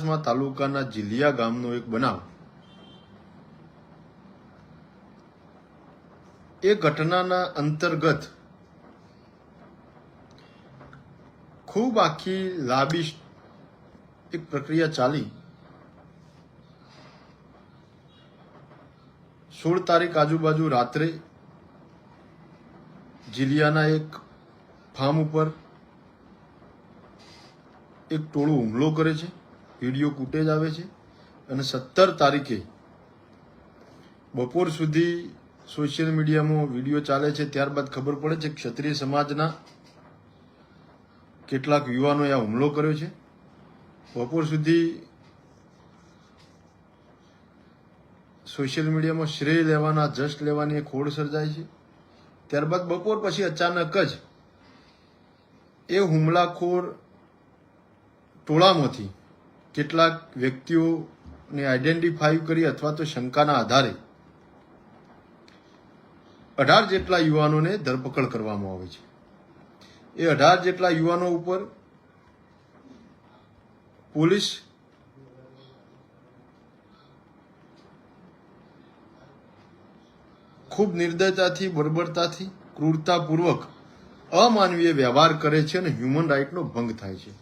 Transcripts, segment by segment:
બનાસમાં તાલુકાના જીલિયા ગામનો એક બનાવ. એ ઘટનાના અંતર્ગત ખૂબ આખી લાંબી એક પ્રક્રિયા ચાલી. 16 તારીખ આજુબાજુ રાત્રે જીલિયાના એક ફાર્મ ઉપર એક ટોળું હુમલો કરે છે. વિડીયો ફૂટેજ આવે છે. અને 17 તારીખે બપોર સુધી સોશિયલ મીડિયામાં વિડીયો ચાલે છે. ત્યારબાદ ખબર પડે છે કે ક્ષત્રિય સમાજના કેટલાક યુવાનોએ આ હુમલો કર્યો છે. બપોર સુધી સોશિયલ મીડિયામાં શ્રેય લેવાના, જસ્ટ લેવાની એક હોડ સર્જાય છે. ત્યારબાદ બપોર પછી અચાનક જ એ હુમલાખોર ટોળામાંથી કેટલાક વ્યક્તિઓને આઈડેન્ટિફાઈ કરી અથવા તો શંકાના આધારે 18 જેટલા યુવાનોને ધરપકડ કરવામાં આવે છે. એ 18 જેટલા યુવાનો ઉપર પોલીસ ખૂબ નિર્દયતાથી, બર્બરતાથી, ક્રૂરતાપૂર્વક અમાનવીય વ્યવહાર કરે છે અને હ્યુમન રાઇટનો ભંગ થાય છે.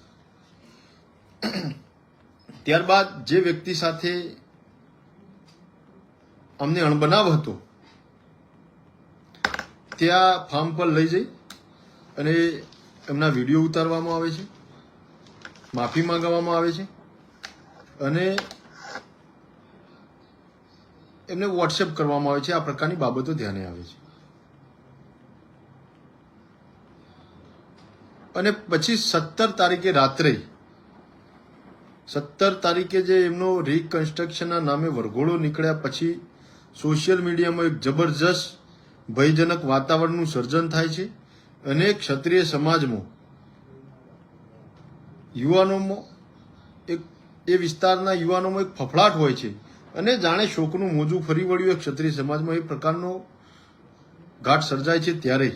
ત્યારબાદ જે વ્યક્તિ સાથે અમને અણબનાવ હતો ત્યાં ફાર્મ પર લઈ જઈ અને એમના વિડીયો ઉતારવામાં આવે છે, માફી માંગવામાં આવે છે અને એમને વોટ્સએપ કરવામાં આવે છે. આ પ્રકારની બાબતો ધ્યાને આવે છે. અને પછી 17 તારીખે રાત્રે 17 તારીખે જે એમનો રિકન્સ્ટ્રક્શનના નામે વરઘોડો નીકળ્યા પછી સોશિયલ મીડિયામાં એક જબરજસ્ત ભયજનક વાતાવરણનું સર્જન થાય છે અને ક્ષત્રિય સમાજમાં, યુવાનોમાં, એ વિસ્તારના યુવાનોમાં એક ફફડાટ હોય છે અને જાણે શોકનું મોજું ફરી વળ્યું ક્ષત્રિય સમાજમાં એ પ્રકારનો ઘાટ સર્જાય છે. ત્યારે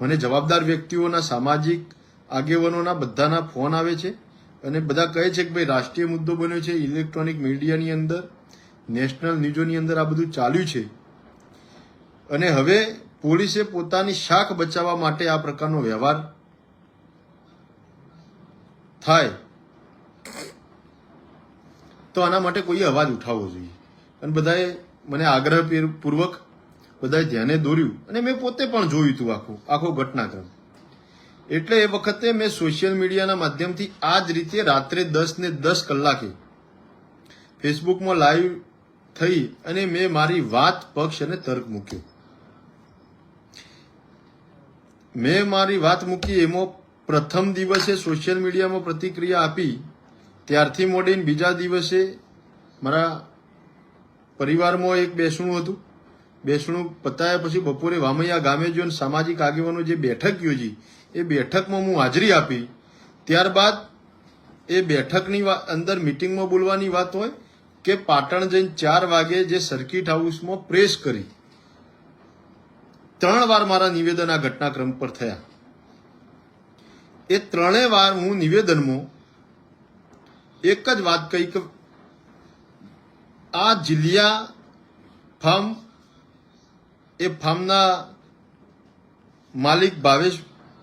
મને જવાબદાર વ્યક્તિઓના, સામાજિક આગેવાનોના બધાના ફોન આવે છે અને બધા કહે છે કે ભાઈ રાષ્ટ્રીય મુદ્દો બન્યો છે. ઇલેક્ટ્રોનિક મીડિયાની અંદર, નેશનલ ન્યૂઝોની અંદર આ બધું ચાલ્યું છે અને હવે પોલીસે પોતાની શાખ બચાવવા માટે આ પ્રકારનો વ્યવહાર થાય તો આના માટે કોઈએ અવાજ ઉઠાવવો જોઈએ. અને બધાએ મને આગ્રહપૂર્વક બધાએ ધ્યાને દોર્યું અને મેં પોતે પણ જોયું હતું આખો ઘટનાક્રમ. એટલે એ વખતે મેં સોશિયલ મીડિયાના માધ્યમથી આ જ રીતે રાત્રે 10:10 ફેસબુકમાં લાઈવ થઈ અને મેં મારી વાત, પક્ષ અને તર્ક મૂક્યો. મેં મારી વાત મૂકી. એમાં પ્રથમ દિવસે સોશિયલ મીડિયામાં પ્રતિક્રિયા આપી ત્યારથી મોડીને બીજા દિવસે મારા પરિવારમાં એક બેસણું હતું. બેસણું પતાયા પછી બપોરે વામૈયા ગામે ગયો અને સામાજિક આગેવાનો જે બેઠક યોજી એ બેઠકમાં હું હાજરી આપી. ત્યારબાદ એ બેઠકની અંદર મિટિંગમાં બોલવાની વાત હોય કે પાટણ જઈને 4 વાગે જે સર્કિટ હાઉસમાં પ્રેસ કરી 3 વાર મારા નિવેદન આ ઘટનાક્રમ પર થયા. એ 3 વાર હું નિવેદનમાં એક જ વાત કહી કે આ જીલિયા ફાર્મ, એ ફાર્મના માલિક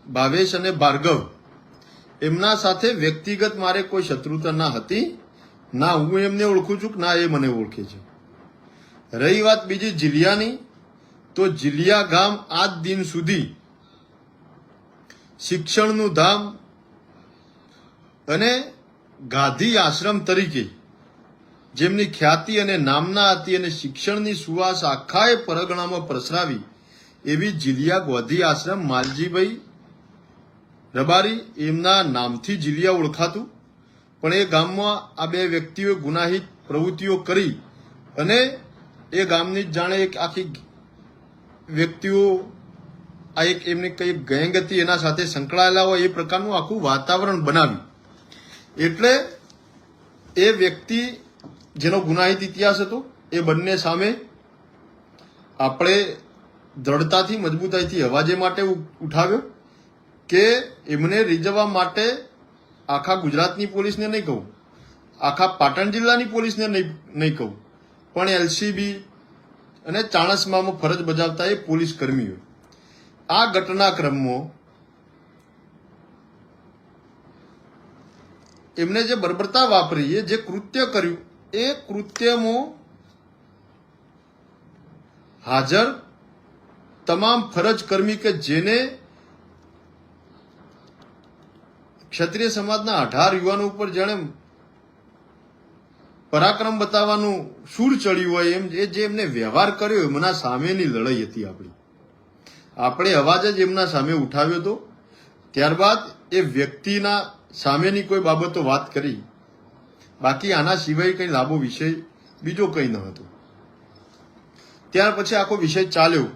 ભાવેશ અને ભાર્ગવ, એમના સાથે વ્યક્તિગત મારે કોઈ શત્રુતા ના હતી. ના હું એમને ઓળખું છું ના એ મને ઓળખે છે. રહી વાત બીજી જીલિયાની, તો જીલિયા ગામ આજ દિન સુધી શિક્ષણનું ધામ અને ગાંધી આશ્રમ તરીકે જેમની ખ્યાતિ અને નામના હતી અને શિક્ષણની સુવાસ આખાએ પરગણામાં પ્રસરાવી એવી જીલિયા ગાંધી આશ્રમ માલજીભાઈ રબારી એમના નામથી જીલિયા ઓળખાતું. પણ એ ગામમાં આ બે વ્યક્તિઓએ ગુનાહિત પ્રવૃત્તિઓ કરી અને એ ગામની જ જાણે એક આખી વ્યક્તિઓ આ એક એમની કઈ ગેંગ હતી એના સાથે સંકળાયેલા હોય એ પ્રકારનું આખું વાતાવરણ બનાવ્યું. એટલે એ વ્યક્તિ જેનો ગુનાહિત ઇતિહાસ હતો એ બંને સામે આપણે દ્રઢતાથી, મજબૂતાઈથી અવાજ એ માટે ઉઠાવ્યો કે એમને રીઝવવા માટે આખા ગુજરાતની પોલીસને નહીં કહું આખા પાટણ જિલ્લાની પોલીસને નહીં કહું, પણ એલસીબી અને ચાણસ્મામાં ફરજ બજાવતા એ પોલીસ કર્મીઓ આ ઘટનાક્રમમાં એમને જે બર્બરતા વાપરી, જે કૃત્ય કર્યું, એ કૃત્યમાં હાજર તમામ ફરજ કર્મી કે જેને ક્ષત્રિય સમાજના 18 યુવાનો ઉપર જેણે પરાક્રમ બતાવવાનું સૂર ચડ્યું હોય એમ જે એમને વ્યવહાર કર્યો એમના સામેની લડાઈ હતી. આપણે અવાજ જ એમના સામે ઉઠાવ્યો હતો. ત્યારબાદ એ વ્યક્તિના સામેની કોઈ બાબતો વાત કરી, બાકી આના સિવાય કંઈ લાંબો વિષય બીજો કંઈ ન હતો. ત્યાર પછી આખો વિષય ચાલ્યો.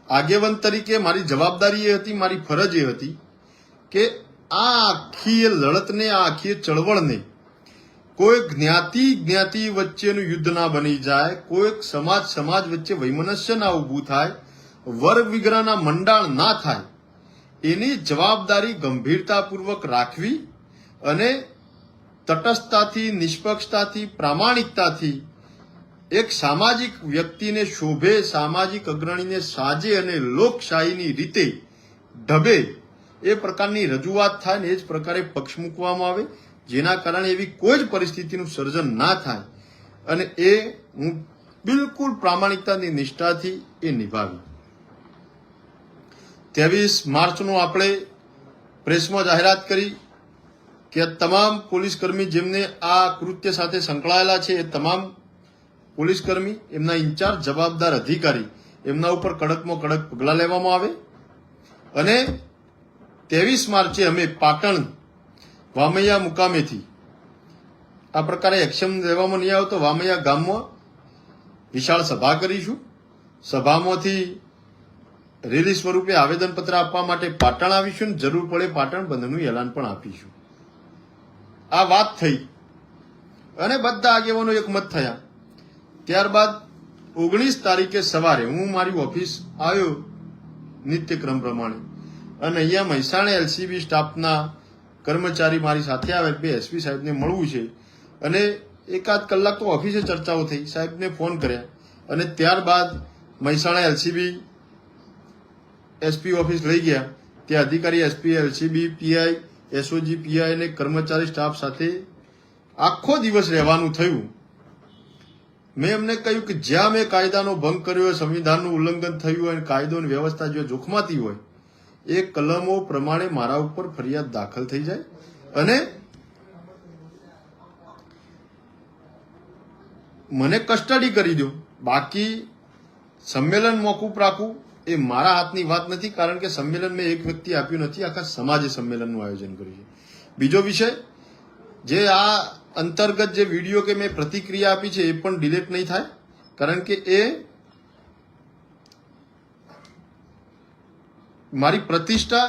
આગેવાન તરીકે મારી જવાબદારી એ હતી, મારી ફરજ એ હતી કે આ આખી લડતને, આ આખી ચળવળને કોઈ જ્ઞાતિ વચ્ચેનું યુદ્ધ ના બની જાય, કોઈ સમાજ વચ્ચે વૈમનસ્ય ના ઊભું થાય, વર્ગ વિગ્રહના મંડાણ ના થાય, એની જવાબદારી ગંભીરતાપૂર્વક રાખવી અને તટસ્થતાથી, નિષ્પક્ષતાથી, પ્રામાણિકતાથી એક સામાજિક વ્યક્તિને શોભે, સામાજિક અગ્રણીને સાજે અને લોકશાહીની રીતે ઢબે એ પ્રકારની રજૂઆત થાય ને એ જ પ્રકારે પક્ષ મૂકવામાં આવે, જેના કારણે એવી કોઈ જ પરિસ્થિતિનું સર્જન ના થાય. અને એ હું બિલકુલ પ્રામાણિકતાની નિષ્ઠાથી એ નિભાવી. 23 માર્ચનું આપણે પ્રેસમાં જાહેરાત કરી કે તમામ પોલીસકર્મી જેમને આ કૃત્ય સાથે સંકળાયેલા છે એ તમામ પોલીસકર્મી, એમના ઇન્ચાર્જ, જવાબદાર અધિકારી, એમના ઉપર કડકમાં કડક પગલાં લેવામાં આવે. અને 23 માર્ચે અમે પાટણ વામૈયા મુકામેથી આ પ્રકારે એક્શન લેવામાં નહીં આવે તો વામૈયા ગામમાં વિશાળ સભા કરીશું. સભામાંથી રેલી સ્વરૂપે આવેદનપત્ર આપવા માટે પાટણ આવીશું, જરૂર પડે પાટણ બંધનું એલાન પણ આપીશું. આ વાત થઈ અને બધા આગેવાનો એકમત થયા. ત્યારબાદ 19 તારીખે સવારે હું મારી ઓફિસ આવ્યો નિત્યક્રમ પ્રમાણે, અને અહીંયા મહેસાણા એલસીબી સ્ટાફના કર્મચારી મારી સાથે આવે, 2 એસપી સાહેબને મળવું છે, અને 1-8 કલાક તો ઓફિસે ચર્ચાઓ થઈ. સાહેબને ફોન કર્યા અને ત્યારબાદ મહેસાણા એલસીબી એસપી ઓફિસ લઈ ગયા. ત્યાં અધિકારી SP, LCB PI, SOG PI અને કર્મચારી સ્ટાફ સાથે આખો દિવસ રહેવાનું થયું. મેં એમને કહ્યું કે જ્યાં મેં કાયદાનો ભંગ કર્યો હોય, સંવિધાનનું ઉલ્લંઘન થયું હોય, કાયદો અને વ્યવસ્થા જો જોખમાતી હોય, એ કલમો પ્રમાણે મારા ઉપર ફરિયાદ દાખલ થઈ જાય અને મને કસ્ટડી કરી દો. બાકી સંમેલન મોકૂફ રાખવું એ મારા હાથની વાત નથી, કારણ કે સંમેલન મેં એક વ્યક્તિ આપ્યું નથી, આખા સમાજે સંમેલનનું આયોજન કર્યું છે. બીજો વિષય, જે આ અંતર્ગત જે વિડીયો કે મેં પ્રતિક્રિયા આપી છે એ પણ ડિલીટ નહીં થાય, કારણ કે એ મારી પ્રતિષ્ઠા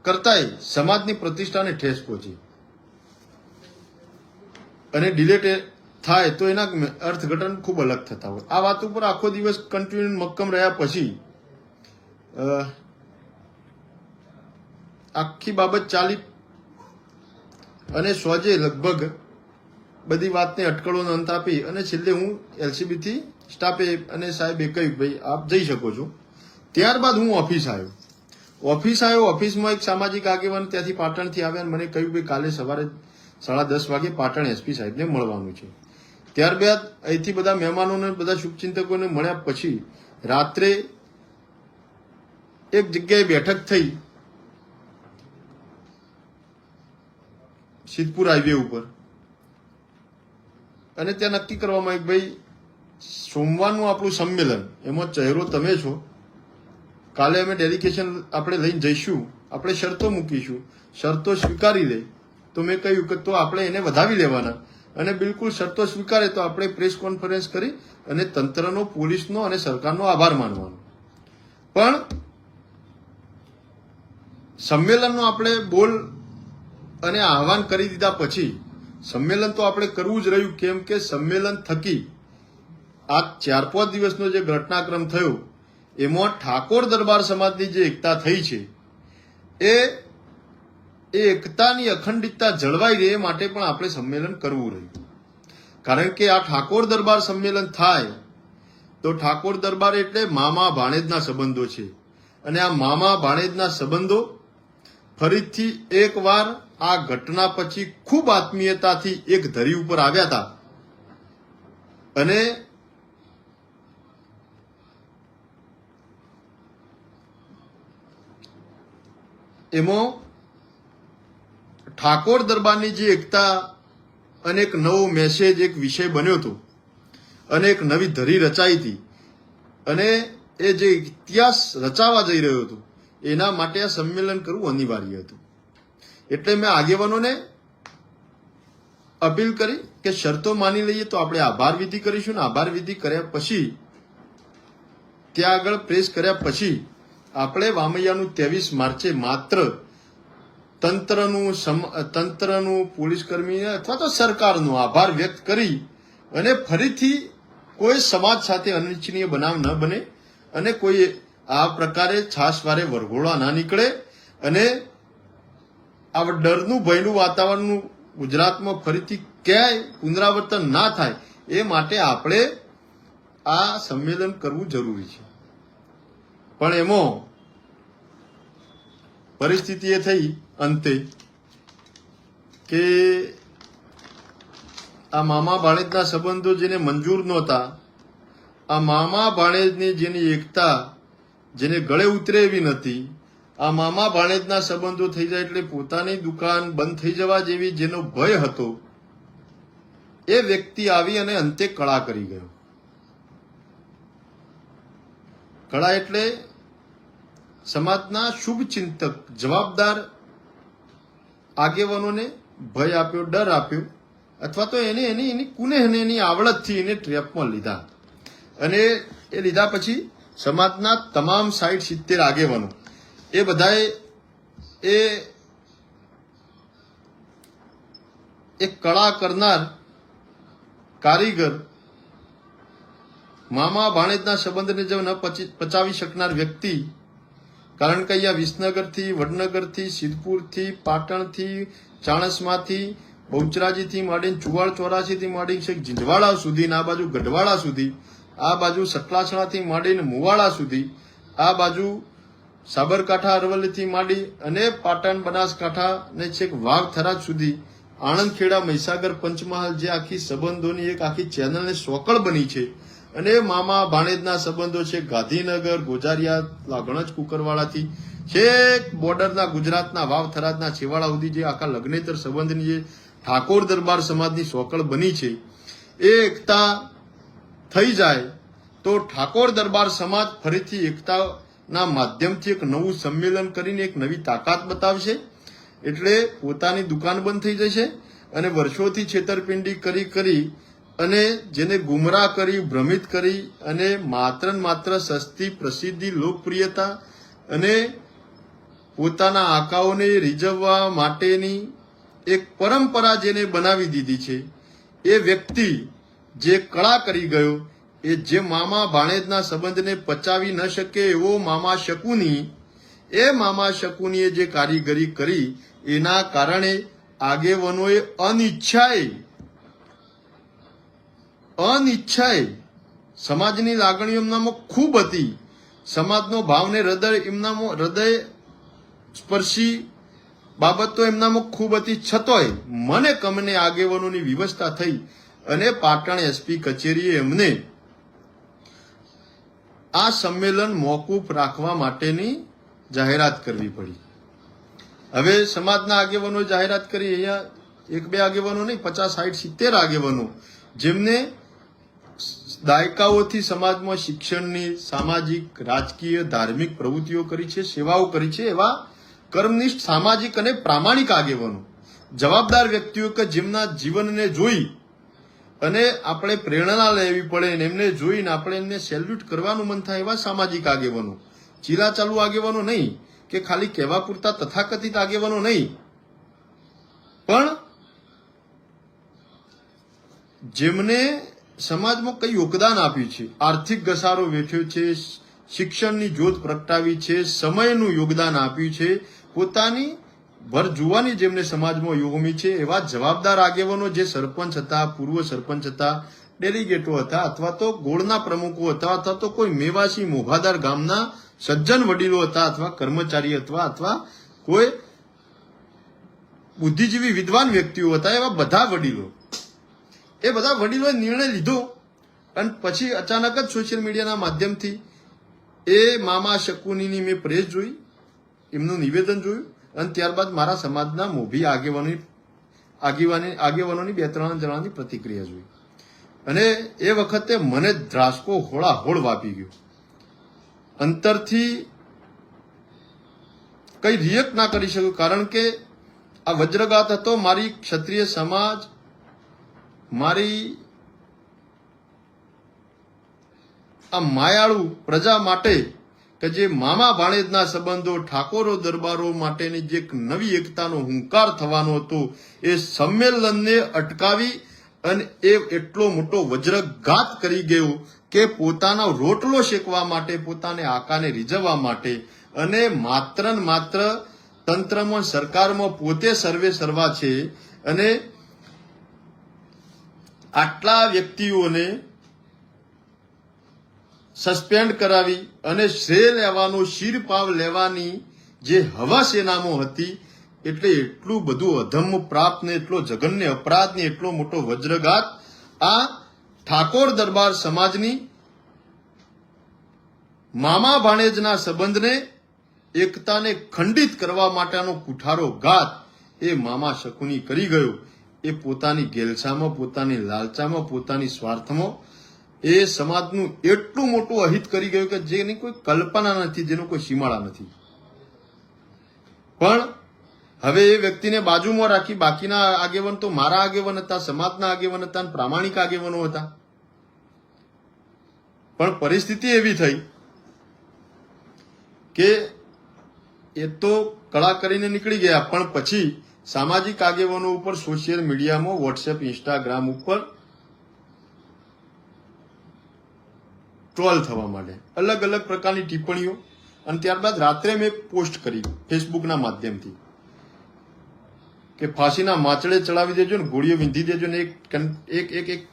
કરતાંય સમાજની પ્રતિષ્ઠાને ઠેસ પહોંચી, અને ડિલીટ થાય તો એના અર્થઘટન ખૂબ અલગ થતા હોય. આ વાત ઉપર આખો દિવસ કન્ટિન્યુ મક્કમ રહ્યા પછી આખી બાબત ચાલી અને સોજે લગભગ બધી વાતને અટકળોનો અંત આપી અને છેલ્લે હું એલસીબીથી સ્ટાફે અને સાહેબે કહ્યું ભાઈ આપ જઈ શકો છો. ત્યારબાદ હું ઓફિસ આવ્યો. ઓફિસમાં એક સામાજિક આગેવાન ત્યાંથી પાટણથી આવ્યા અને મને કહ્યું કે કાલે સવારે 10:30 વાગે પાટણ એસપી સાહેબને મળવાનું છે. ત્યારબાદ અહીંથી બધા મહેમાનોને, બધા શુભચિંતકોને મળ્યા પછી રાત્રે એક જગ્યાએ બેઠક થઈ સિદ્ધપુર હાઈવે ઉપર, અને ત્યાં નક્કી કરવામાં આવ્યું ભાઈ સોમવારનું આપણું સંમેલન, એમાં ચહેરો તમે છો, કાલે અમે ડેલિગેશન આપણે લઈને જઈશું, આપણે શરતો મૂકીશું, શરતો સ્વીકારી લે તો મેં કહ્યું કે તો આપણે એને વધાવી લેવાના, અને બિલકુલ શરતો સ્વીકારે તો આપણે પ્રેસ કોન્ફરન્સ કરી અને તંત્રનો, પોલીસનો અને સરકારનો આભાર માનવાનો. પણ સંમેલનનો આપણે બોલ અને આહવાન કરી દીધા પછી સંમેલન તો આપણે કરવું જ રહ્યું, કેમ કે સંમેલન થકી આ 4-5 દિવસનો જે ઘટનાક્રમ થયો એમાં ઠાકોર દરબાર સમાજની જે એકતા થઈ છે એ એ એકતાની અખંડિતતા જળવાઈ રહે એ માટે પણ આપણે સંમેલન કરવું રહ્યું. કારણ કે આ ઠાકોર દરબાર સંમેલન થાય તો ઠાકોર દરબાર એટલે મામા ભાણેજના સંબંધો છે. અને આ મામા ભાણેજના સંબંધો ફરીથી એકવાર આ ઘટના પછી ખૂબ આત્મીયતાથી એક ધરી ઉપર આવ્યા હતા. અને એમાં ઠાકોર દરબારની જે એકતા અને એક નવો મેસેજ, એક વિષય બન્યો હતો અને એક નવી ધરી રચાઈ હતી અને એ જે ઇતિહાસ રચાવા જઈ રહ્યો હતો એના માટે આ સંમેલન કરવું અનિવાર્ય હતું. એટલે મેં આગેવાનોને અપીલ કરી કે શરતો માની લઈએ તો આપણે આભાર વિધિ કરીશું ને આભાર વિધિ કર્યા પછી ત્યાં આગળ પ્રેસ કર્યા પછી આપણે વામૈયાનું 23 માર્ચે માત્ર તંત્રનું પોલીસકર્મી અથવા તો સરકારનો આભાર વ્યક્ત કરી અને ફરીથી કોઈ સમાજ સાથે અનિચ્છનીય બનાવ ન બને અને કોઈ આ પ્રકારે છાશવારે વરઘોડા ના નીકળે અને આ ડરનું ભયનું વાતાવરણનું ગુજરાતમાં ફરીથી ક્યાંય પુનરાવર્તન ના થાય એ માટે આપણે આ સંમેલન કરવું જરૂરી છે. પણ એમાં પરિસ્થિતિ એ થઈ અંતે કે આ મામા ભાણેજના સંબંધો જેને મંજૂર નહોતા, આ મામા ભાણેજની જેની એકતા જેને ગળે ઉતરે એવી નથી, આ મામા ભાણેજના સંબંધો થઈ જાય એટલે પોતાની દુકાન બંધ થઈ જવા જેવી જેનો ભય હતો એ વ્યક્તિ આવી અને અંતે કળા કરી ગયો. કળા એટલે સમાજના શુભ ચિંતક, જવાબદાર આગેવાનોને ભય આપ્યો, ડર આપ્યો અથવા તો એને એની કુનેહને એની આવડતથી એને ટ્રેપમાં લીધા. અને એ લીધા પછી સમાજના તમામ 60-70 આગેવાનો એ બધાએ એક કળા કરનાર કારીગર, મામા ભાણેજના સંબંધને જો ન પચાવી શકનાર વ્યક્તિ, કારણ કે અહીંયા વિસનગરથી, વડનગરથી, સિદ્ધપુરથી, પાટણથી, ચાણસમાંથી, બહુચરાજીથી માંડીને ચુવાડ ચોરાસીથી માંડીને છેક ઝીંઝવાડા સુધી, આ બાજુ ગઢવાડા સુધી, આ બાજુ સતલાસણાથી માંડીને મુવાડા સુધી, આ બાજુ સાબરકાંઠા અરવલ્લીથી માંડી અને પાટણ બનાસકાંઠા ને છેક વાવ થરાદ સુધી, આણંદ ખેડા મહીસાગર પંચમહાલ જે આખી સંબંધોની એક આખી ચેનલને સોકળ બની છે. અને મામા ભાણેજના સંબંધો છે ગાંધીનગર, ગોજારિયા, ગણજ કુકરવાડાથી છેક બોર્ડરના ગુજરાતના વાવ થરાદના છેવાડા સુધી જે આખા લગ્નેતર સંબંધની જે ઠાકોર દરબાર સમાજની સોકળ બની છે એ એકતા થઈ જાય તો ઠાકોર દરબાર સમાજ ફરીથી એકતાના માધ્યમથી એક નવું સંમેલન કરીને એક નવી તાકાત બતાવશે. એટલે પોતાની દુકાન બંધ થઈ જશે અને વર્ષોથી છેતરપિંડી કરી અને જેને ગુમરાહ કરી, ભ્રમિત કરી અને માત્ર સસ્તી પ્રસિદ્ધિ, લોકપ્રિયતા અને પોતાના આંકાઓને રીઝવવા માટેની એક પરંપરા જેને બનાવી દીધી છે એ વ્યક્તિ જે કળા કરી ગયો, એ જે મામા ભાણેજના સંબંધને પચાવી ન શકે એવો મામા શકુનીએ જે કારીગરી કરી એના કારણે આગેવાનોએ અનિચ્છાએ સમાજની લાગણીઓ એમનામાં ખૂબ હતી, સમાજનો ભાવને હૃદય સ્પર્શી બાબતો એમનામાં ખૂબ હતી, છતોય મને કમને આગેવાનોની વ્યવસ્થા થઈ અને પાટણ એસપી કચેરીએ એમને આ સંમેલન મોકૂફ રાખવા માટેની જાહેરાત કરવી પડી. હવે સમાજના આગેવાનો જાહેરાત કરી, અહીંયા 1-2 આગેવાનો નહીં, 50, 60, 70 આગેવાનો જેમને દાયકાઓથી સમાજમાં શિક્ષણની, સામાજિક, રાજકીય, ધાર્મિક પ્રવૃત્તિઓ કરી છે, સેવાઓ કરી છે, એવા કર્મનિષ્ઠ, સામાજિક અને પ્રામાણિક આગેવાનો, જવાબદાર વ્યક્તિઓ કે જેમના જીવનને જોઈ અને આપણે પ્રેરણા લેવી પડે ને એમને જોઈને આપણે એમને સેલ્યુટ કરવાનું મન થાય એવા સામાજિક આગેવાનો, ચીલાચાલુ આગેવાનો નહીં કે ખાલી કહેવા પૂરતા તથાકથિત આગેવાનો નહીં, પણ જેમને સમાજમાં કઈ યોગદાન આપ્યું છે, આર્થિક ઘસારો વેઠ્યો છે, શિક્ષણની જ્યોત પ્રગટાવી છે, સમયનું યોગદાન આપ્યું છે, પોતાની ભર જુવાની જેમને સમાજમાં યોગમી છે એવા જવાબદાર આગેવાનો જે સરપંચ હતા, પૂર્વ સરપંચ હતા, ડેલિગેટો હતા, અથવા તો ગોળના પ્રમુખો હતા, અથવા તો કોઈ મેવાસી મોભાદાર ગામના સજ્જન વડીલો હતા, અથવા કર્મચારી અથવા કોઈ બુદ્ધિજીવી વિદ્વાન વ્યક્તિઓ હતા, એવા બધા વડીલો, એ બધા વડીલોએ નિર્ણય લીધો અને પછી અચાનક જ સોશિયલ મીડિયાના માધ્યમથી એ મામા શકુનીની મેં પ્રેસ જોઈ, એમનું નિવેદન જોયું અને ત્યારબાદ મારા સમાજના મોભી આગેવાનોની 2-3 જણાની પ્રતિક્રિયા જોઈ અને એ વખતે મને ધ્રાસકો હોળાહોળ વાપી ગયો. અંતરથી કઈ રિએક્ટ ના કરી શક્યું, કારણ કે આ વજ્રઘાત હતો મારી ક્ષત્રિય સમાજ, મારી આ માયાળુ પ્રજા માટે કે જે મામા ભાણેજના સંબંધો, ઠાકોરો દરબારો માટેની જે એક નવી એકતાનો હુંકાર થવાનો હતો, એ સંમેલનને અટકાવી અને એ એટલો મોટો વજ્રઘાત કરી ગયો કે પોતાનો રોટલો શેકવા માટે, પોતાને આકાને રીઝવવા માટે અને માત્ર ને માત્ર તંત્રમાં, સરકારમાં પોતે સર્વે સર્વા છે અને આટલા વ્યક્તિઓને સસ્પેન્ડ કરાવી અને શ્રેય લેવાનો, શિરપાવ લેવાની જે હવસ એનામાં હતી, એટલે એટલું બધું અધમ્મ પ્રાપ્ત ને એટલો જઘન્ય અપરાધ ને એટલો મોટો વજ્રઘાત આ ઠાકોર દરબાર સમાજની મામા ભાણેજના સંબંધને, એકતાને ખંડિત કરવા માટેનો કુઠારો ઘાત એ મામા શકુની કરી ગયો. એ પોતાની ગેલસામાં, પોતાની લાલચામાં, પોતાની સ્વાર્થમાં એ સમાજનું એટલું મોટું અહિત કરી ગયું કે જેની કોઈ કલ્પના નથી, જેનો કોઈ સીમાડા નથી. પણ હવે એ વ્યક્તિને બાજુમાં રાખી બાકીના આગેવાન તો મારા આગેવાન હતા, સમાજના આગેવાન હતા, પ્રામાણિક આગેવાનો હતા. પણ પરિસ્થિતિ એવી થઈ કે એ તો કળા કરીને નીકળી ગયા, પણ પછી સામાજિક આગેવાનો ઉપર સોશિયલ મીડિયામાં, વોટ્સએપ, ઇન્સ્ટાગ્રામ ઉપર ટ્રોલ થવા માંડે, અલગ અલગ પ્રકારની ટિપ્પણીઓ. અને ત્યારબાદ રાત્રે મેં પોસ્ટ કરી ફેસબુકના માધ્યમથી કે ફાંસીના માચડે ચડાવી દેજો ને ગોળીઓ વીંધી દેજો ને એક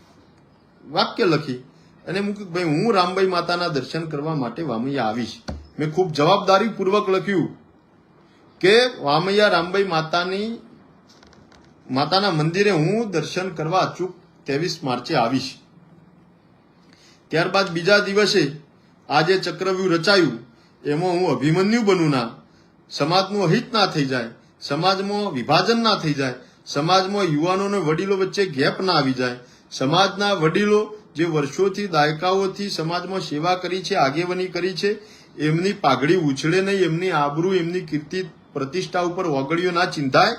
વાક્ય લખી અને મૂક્યું, ભાઈ હું રામબાઈ માતાના દર્શન કરવા માટે વામૈયા આવીશ. મેં ખૂબ જવાબદારી પૂર્વક લખ્યું કે વામૈયા રામબાઈ માતાના મંદિરે હું દર્શન કરવા અચૂક 23 માર્ચે આવીશ. ત્યારબાદ બીજા દિવસે આ જે ચક્રવ્યૂહ રચાયું એમાં હું અભિમન્યુ બનું ના, સમાજનું અહિત ના થઈ જાય, સમાજમાં વિભાજન ના થઈ જાય, સમાજમાં યુવાનો અને વડીલો વચ્ચે ગેપ ના આવી જાય, સમાજના વડીલો જે વર્ષોથી, દાયકાઓથી સમાજમાં સેવા કરી છે, આગેવાની કરી છે, એમની પાઘડી ઉછળે નહીં, એમની આબરૂ, એમની કીર્તિ પ્રતિષ્ઠા ઉપર ઓગળીઓ ના ચિંતાય,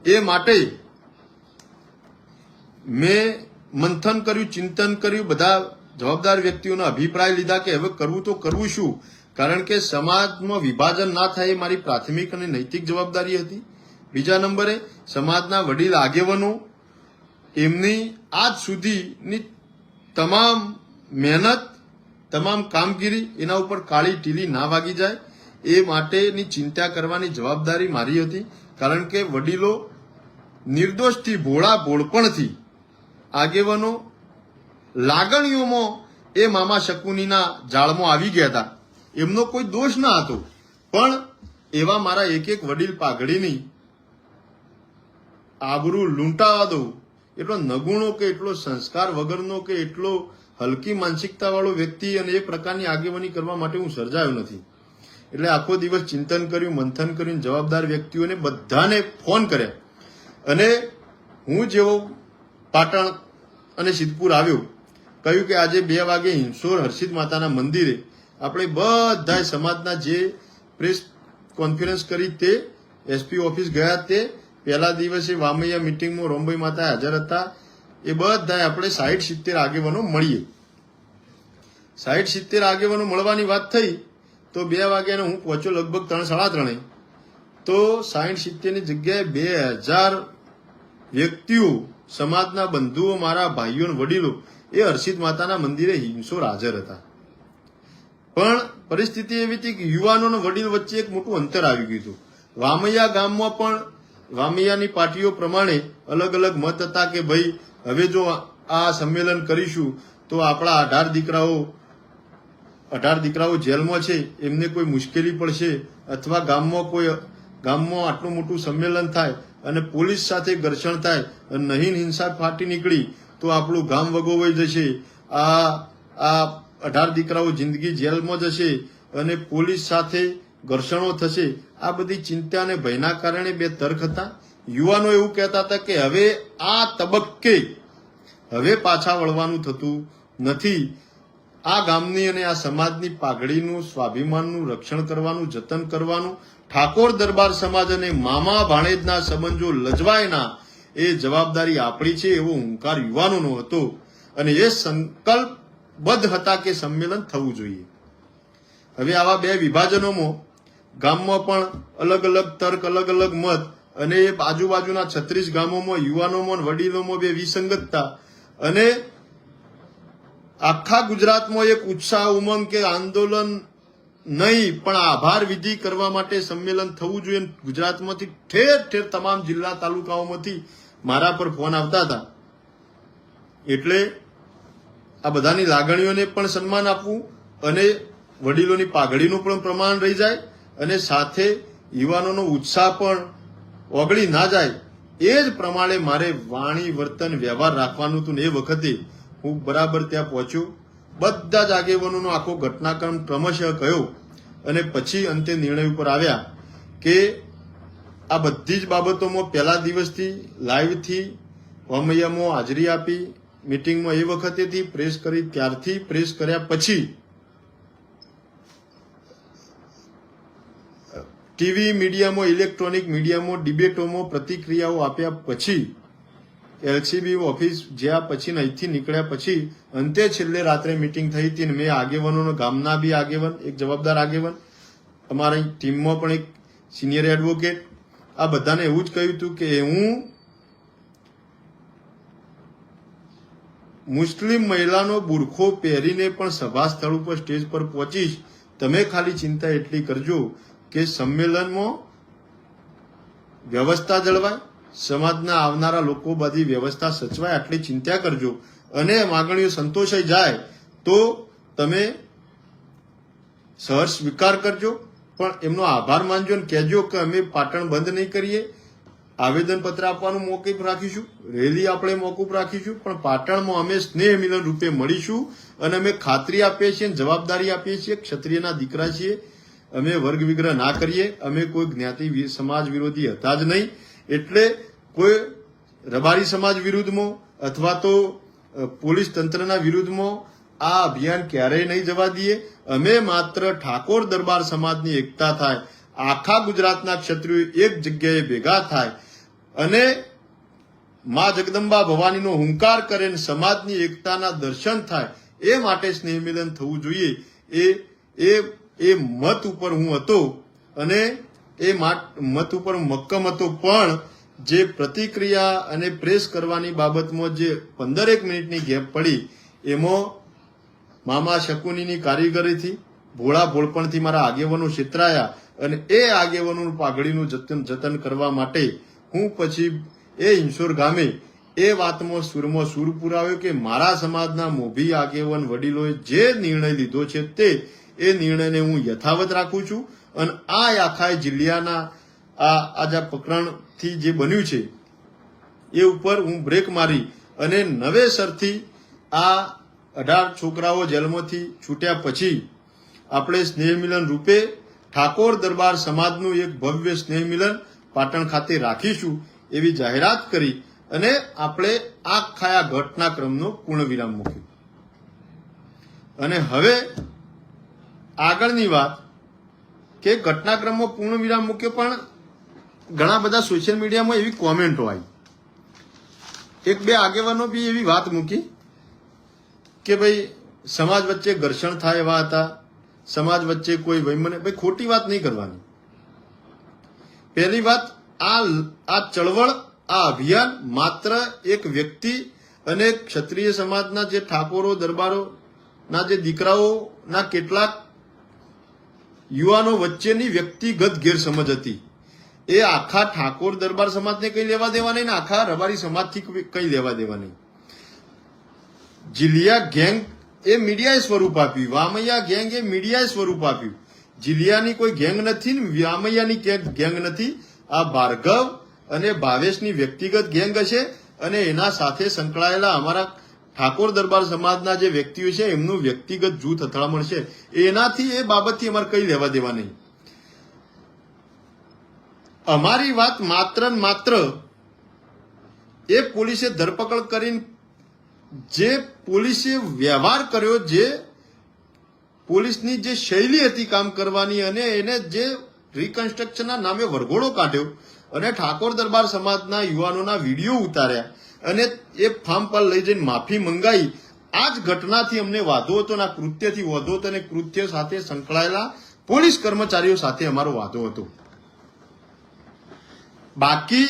એ માટે મેં મંથન કર્યું, ચિંતન કર્યું, બધા જવાબદાર વ્યક્તિઓના અભિપ્રાય લીધા કે હવે કરવું તો કરવું શું, કારણ કે સમાજમાં વિભાજન ના થાય એ મારી પ્રાથમિક અને નૈતિક જવાબદારી હતી. બીજા નંબરે સમાજના વડીલ આગેવાનો, એમની આજ સુધીની તમામ મહેનત, તમામ કામગીરી એના ઉપર કાળી ટીલી ના વાગી જાય એ માટેની ચિંતા કરવાની જવાબદારી મારી હતી. કારણ કે વડીલો નિર્દોષથી, ભોળા ભોળપણથી, આગેવાનો લાગણીઓમાં એ મામા શકુનીના જાળમાં આવી ગયા હતા. એમનો કોઈ દોષ ના હતો, પણ એવા મારા એક વડીલ પાઘડીની આબરૂ લૂંટાવા દઉં એટલો નગુણો કે એટલો સંસ્કાર વગરનો કે એટલો હલકી માનસિકતા વાળો વ્યક્તિ અને એ પ્રકારની આગેવાની કરવા માટે હું સર્જાયો નથી. એટલે આખો દિવસ ચિંતન કર્યું, મંથન કર્યું, જવાબદાર વ્યક્તિઓને બધાને ફોન કર્યા અને હું જેવો પાટણ અને સિદ્ધપુર આવ્યો, કહ્યું કે આજે 2 વાગે હિંસોર હર્ષિત માતાના મંદિરે આપણે બધા સમાજના જે પ્રેસ કોન્ફરન્સ કરી તે, એસપી ઓફિસ ગયા તે, પહેલા દિવસે વામૈયા મિટિંગમાં રોમભાઈ માતા હાજર હતા, એ બધા આપણે 60-70 આગેવાનો મળીએ. 60-70 આગેવાનો મળવાની વાત થઈ તો 2 વાગ્યાને હું પહોંચ્યો લગભગ 3-3:30, તો 60-70ની જગ્યાએ 2000 વ્યક્તિઓ, સમાજના બંધુઓ, મારા ભાઈઓ વડીલો એ હર્ષિત માતાના મંદિરે હિંસોર હાજર હતા. પણ પરિસ્થિતિ એવી હતી કે યુવાનો અને વડીલ વચ્ચે એક મોટું અંતર આવી ગયું હતું. વામૈયા ગામમાં પણ વામૈયાની પાર્ટીઓ પ્રમાણે અલગ અલગ મત હતા કે ભાઈ હવે જો આ સંમેલન કરીશું તો આપણા 18 દીકરાઓ જેલમાં છે એમને કોઈ મુશ્કેલી પડશે, અથવા ગામમાં આટલું મોટું સંમેલન થાય અને પોલીસ સાથે ઘર્ષણ થાય અને નહીં હિંસા ફાટી નીકળી તો આપણું ગામ વગોવાઈ જશે, આ 18 દીકરાઓ જિંદગી જેલમાં જશે અને પોલીસ સાથે ઘર્ષણો થશે. આ બધી ચિંતા અને ભયના કારણે બે તર્ક હતા. યુવાનો એવું કહેતા હતા કે હવે આ તબક્કે હવે પાછા વળવાનું થતું નથી. આ ગામની અને આ સમાજની પાઘડીનું સ્વાભિમાનનું રક્ષણ કરવાનું, જતન કરવાનું, ઠાકોર દરબાર સમાજ અને મામા ભાણેજના સંબંધો લજવાયના એ જવાબદારી આપણી છે એવો હુંકાર યુવાનોનો હતો અને એ સંકલ્પબદ્ધ હતા કે સંમેલન થવું જોઈએ. હવે આવા બે વિભાજનોમાં ગામમાં પણ અલગ અલગ તર્ક, અલગ અલગ મત અને આજુબાજુના 36 ગામોમાં યુવાનોમાં વડીલોમાં બે વિસંગતતા અને આખા ગુજરાતમાં એક ઉત્સાહ, ઉમંગ કે આંદોલન નહીં પણ આભાર વિધિ કરવા માટે સંમેલન થવું જોઈએ. ગુજરાતમાંથી ઠેર ઠેર તમામ જિલ્લા તાલુકાઓમાંથી મારા પર ફોન આવતા હતા. એટલે આ બધાની લાગણીઓને પણ સન્માન આપવું અને વડીલોની પાઘડીનું પણ પ્રમાણ રહી જાય અને સાથે યુવાનોનો ઉત્સાહ પણ ઓગળી ના જાય એ જ પ્રમાણે મારે વાણી, વર્તન, વ્યવહાર રાખવાનું હતું. ને એ વખતે હું બરાબર ત્યાં પહોંચ્યો. બધા જ આગેવાનોનો આખો ઘટનાક્રમ ક્રમશઃ કયો અને પછી અંતે નિર્ણય ઉપર આવ્યા કે આ બધી જ બાબતોમાં પહેલા દિવસથી લાઈવથી વામૈયામાં હાજરી આપી, મીટિંગમાં એ વખતેથી પ્રેસ કરી, ત્યારથી પ્રેસ કર્યા પછી ટીવી મીડિયામાં, ઇલેક્ટ્રોનિક મીડિયામાં, ડિબેટોમાં પ્રતિક્રિયાઓ આપ્યા પછી એલસીબી ઓફિસ જ્યાં પછી અહીંથી નીકળ્યા પછી અંતે છેલ્લે રાત્રે મીટિંગ થઈ હતી. મેં આગેવાનોનો, ગામના બી આગેવાન, એક જવાબદાર આગેવાન, અમારી ટીમમાં પણ એક સિનિયર એડવોકેટ, આ બધાને એવું જ કહ્યું હતું કે હું મુસ્લિમ મહિલાનો બુરખો પહેરીને પણ સભા સ્થળ ઉપર સ્ટેજ પર પહોંચીશ. તમે ખાલી ચિંતા એટલી કરજો કે સંમેલનમાં વ્યવસ્થા જળવાય, સમાજના આવનારા લોકો બધી વ્યવસ્થા સચવાય, આટલી ચિંતા કરજો અને માગણીઓ સંતોષાઈ જાય તો તમે સહર્ષ સ્વીકાર કરજો, પણ એમનો આભાર માનજો અને કહેજો કે અમે પાટણ બંધ નહીં કરીએ. આવેદનપત્ર આપવાનું મોકૂફ રાખીશું, રેલી આપણે મોકૂફ રાખીશું, પણ પાટણમાં અમે સ્નેહ મિલન રૂપે મળીશું અને અમે ખાતરી આપીએ છીએ, જવાબદારી આપીએ છીએ, ક્ષત્રિયના દીકરા છીએ, અમે વર્ગ વિગ્રહ ના કરીએ, અમે કોઈ જ્ઞાતિ સમાજ વિરોધી હતા જ નહીં. એટલે કોઈ રબારી સમાજ વિરુદ્ધમાં અથવા તો પોલીસ તંત્રના વિરુદ્ધમાં આ અભિયાન ક્યારેય નહીં જવા દઈએ. અમે માત્ર ઠાકોર દરબાર સમાજની એકતા થાય, આખા ગુજરાતના ક્ષત્રિયો એક જગ્યાએ ભેગા થાય અને મા જગદંબા ભવાનીનો હુંકાર કરે અને સમાજની એકતાના દર્શન થાય એ માટે સ્નેહ મિલન થવું જોઈએ. એ મત ઉપર હું હતો અને એ મત ઉપર મક્કમ હતો. પણ જે પ્રતિક્રિયા અને પ્રેસ કરવાની બાબતમાં જે 15 મિનિટની ગેપ પડી એમાં મામા શકુનીની કારીગરીથી, ભોળા ભોળપણથી મારા આગેવાનો છેતરાયા અને એ આગેવાનોનું પાઘડીનું જતન કરવા માટે હું પછી એ ઇન્સોર ગામે એ વાતમાં સુરમાં સૂર પુરાવ્યો કે મારા સમાજના મોભી આગેવાન વડીલોએ જે નિર્ણય લીધો છે તે એ નિર્ણયને હું યથાવત રાખું છું અને આ આખા જિલ્લાના આ જે પ્રકરણથી જે બન્યું છે એ ઉપર હું બ્રેક મારી અને નવેસરથી આ 18 છોકરાઓ જેલમાંથી છૂટ્યા પછી આપણે સ્નેહ મિલન રૂપે ઠાકોર દરબાર સમાજનું એક ભવ્ય સ્નેહ મિલન પાટણ ખાતે રાખીશું એવી જાહેરાત કરી અને આપણે આખા ઘટનાક્રમનો પૂર્ણવિરામ મૂક્યો. અને હવે આગળની વાત કે ઘટનાક્રમમાં પૂર્ણવિરામ મૂક્યો, પણ ઘણા બધા સોશિયલ મીડિયામાં એવી કોમેન્ટો આવી. એક બે આગેવાનો બી એવી વાત મૂકી કે ભાઈ સમાજ વચ્ચે ઘર્ષણ થાય એવા હતા, સમાજ વચ્ચે કોઈ વૈમનસ્ય. ભાઈ ખોટી વાત નહીં કરવાની. પહેલી વાત, આ ચળવળ, આ અભિયાન માત્ર એક વ્યક્તિ અને ક્ષત્રિય સમાજના જે ઠાકોરો દરબારોના જે દીકરાઓના કેટલાક યુવાનો વચ્ચેની વ્યક્તિગત ગેરસમજ હતી. એ આખા ઠાકોર દરબાર સમાજને કઈ લેવા દેવા નહીં ને આખા રબારી સમાજથી કઈ લેવા દેવા નહીં. જીલિયા ગેંગ એ મીડિયાએ સ્વરૂપ આપ્યું, વામૈયા ગેંગ એ મીડિયાએ સ્વરૂપ આપ્યું. જીલિયાની કોઈ ગેંગ નથી ને વામૈયાની ગેંગ નથી. આ ભાર્ગવ અને ભાવેશની વ્યક્તિગત ગેંગ હશે અને એના સાથે સંકળાયેલા અમારા ઠાકોર દરબાર સમાજના જે વ્યક્તિઓ છે એમનું વ્યક્તિગત જૂથ અથડામણ છે. એનાથી એ બાબતથી અમારે કઈ લેવા દેવા નહીં. અમારી વાત માત્ર ને માત્ર એ પોલીસે ધરપકડ કરીને જે પોલીસે વ્યવહાર કર્યો, જે પોલીસની જે શૈલી હતી કામ કરવાની અને એને જે રિકન્સ્ટ્રક્શનના નામે વરઘોડો કાઢ્યો અને ઠાકોર દરબાર સમાજના યુવાનોના વિડીયો ઉતાર્યા અને એ ફાર્મ પર લઈ જઈને માફી મંગાવી, આ જ ઘટનાથી અમને વાંધો હતો અને આ કૃત્યથી વાંધો હતો અને કૃત્ય સાથે સંકળાયેલા પોલીસ કર્મચારીઓ સાથે અમારો વાંધો હતો. બાકી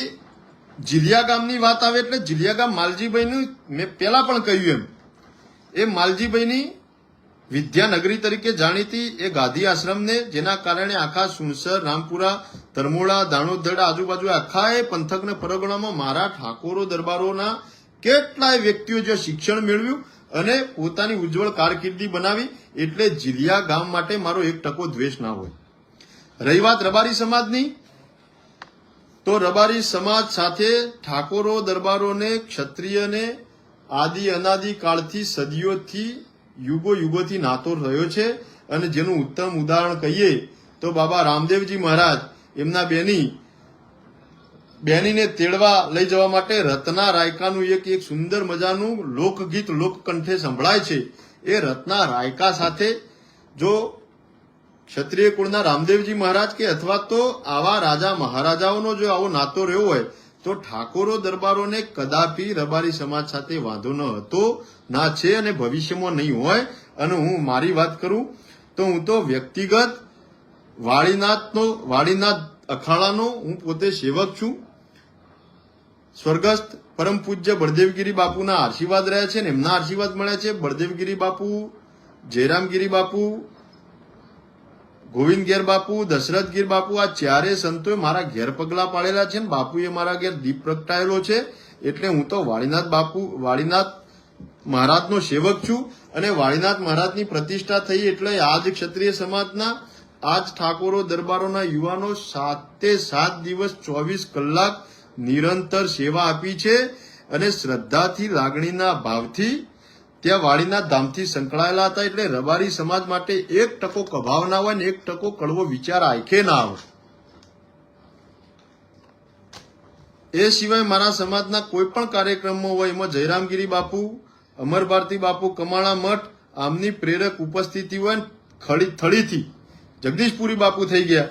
જીલિયા ગામની વાત આવે એટલે જીલિયા ગામ માલજીભાઈનું મેં પહેલા પણ કહ્યું એ માલજીભાઈની વિદ્યાનગરી તરીકે જાણીતી એ ગાંધી આશ્રમને જેના કારણે આખા સુણસર, રામપુરા, તરમોડા, દાણોદડા આજુબાજુ આખા એ પંથકને પરગણામાં મારા ઠાકોરો દરબારોના કેટલાય વ્યક્તિઓ જે શિક્ષણ મેળવ્યું અને પોતાની ઉજ્જવળ કારકિર્દી બનાવી. એટલે જીલિયા ગામ માટે મારો 1% દ્વેષ ના હોય. રહી વાત રબારી સમાજની, તો રબારી સમાજ સાથે ઠાકોરો દરબારોને, ક્ષત્રિયને આદિ અનાદિ કાળથી, સદીઓથી, યુગો યુગોથી નાતો રહ્યો છે. અને જેનું ઉત્તમ ઉદાહરણ કહીએ તો બાબા રામદેવજી મહારાજ એમના બેનીને તેડવા લઈ જવા માટે રત્ના રાયકાનું એક સુંદર મજાનું લોકગીત લોકકંઠે સંભળાય છે. એ રત્ના રાયકા સાથે જો ક્ષત્રિય કુળના રામદેવજી મહારાજ કે અથવા તો આવા રાજા મહારાજાઓનો જો આવો નાતો રહ્યો હોય તો ઠાકોરો દરબારોને કદાપી રબારી સમાજ સાથે વાંધો ન હતો, ના છે અને ભવિષ્યમાં નહીં હોય. અને હું મારી વાત કરું તો હું તો વ્યક્તિગત વાડીનાથ અખાડાનો હું પોતે સેવક છું. સ્વર્ગસ્થ પરમ પૂજ્ય બળદેવગીરી બાપુના આશીર્વાદ રહ્યા છે ને એમના આશીર્વાદ મળ્યા છે. બળદેવગીરી બાપુ, જયરામગીરી બાપુ, ગોવિંદગીર બાપુ, દશરથગીર બાપુ, આ ચારે સંતોએ મારા ઘેર પગલા પાડેલા છે ને બાપુએ મારા ઘેર દીપ પ્રગટાયેલો છે. એટલે હું તો વાડીનાથ મહારાજનો સેવક છું. અને વાડીનાથ મહારાજની પ્રતિષ્ઠા થઈ એટલે આજ ક્ષત્રિય સમાજના, આજ ઠાકોરો દરબારોના યુવાનો 7 દિવસ 24 કલાક નિરંતર સેવા આપી છે. અને શ્રદ્ધાથી, લાગણીના ભાવથી ત્યાં વાડીનાથ ધામથી સંકળાયેલા હતા. એટલે રબારી સમાજ માટે 1% કભાવ ના હોય ને 1% કડવો વિચાર આંખે ના આવે. એ સિવાય મારા સમાજના કોઈ પણ કાર્યક્રમો હોય એમાં જયરામગીરી બાપુ, અમર ભારતી બાપુ, કમાણા મઠ આમની પ્રેરક ઉપસ્થિતિ હોય ને થળીથી જગદીશપુરી બાપુ થઈ ગયા,